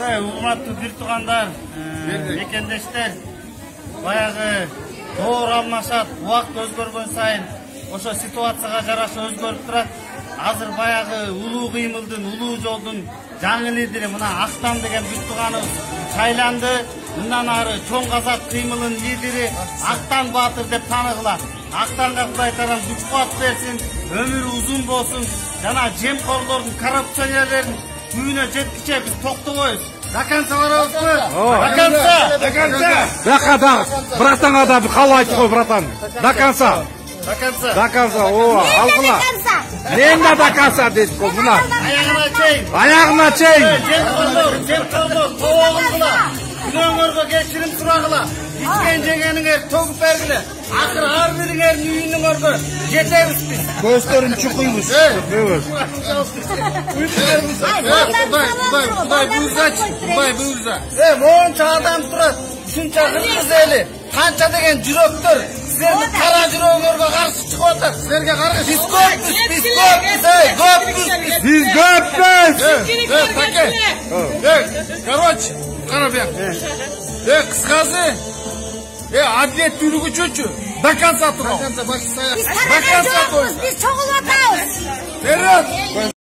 Урматтуу бир туугандар, мекендештер, баягы доор алмашат, убакыт өзгөргөн сайын ошо ситуацияга жараша өзгөрүп турат. Азыр баягы улуу кыймылдын, улуу жолдун жаңы лидери мына Актан деген бир тууганыбыз шайланды. Мындан ары чоң казак кыймылынын лидери Актан Баатыр деп таныгыла. Актанга Кудай тарап күч кубат берсин, өмүрү узун болсун. Жана жемкорлордун, коррупционерлердин күнүнө жеткиче биз токтобойбуз. До конца барабызбы? До конца! До конца! Да, братанга да кабыл айтып кой, братан. До конца. До конца. До конца. О, алгыла. Мен да до конца дейт кой, мына. Аягына чейин. Аягына чейин. Жемкорлор, тобогула. Күнөөңөргө кечирим сурагыла. Ичкен жегениңер төгүп бергиле. Акыры ар бириңердин үйүнүңөргө жетебиз биз. Көздөрүн чукуйбуз. Кудай буйрса. Монча адам турат. Ушунча кыргыз эли. Канча деген жүрөктөр силердин кара жүрөгүңөргө каршы чыгып атат. Силерге каршы биз көппүз. Биз көппүз. Короче, кара бияка. Кыскасы, адилеттүүлүк үчүнчү до конца турабыз. Biz çog'ul atamiz. Берет!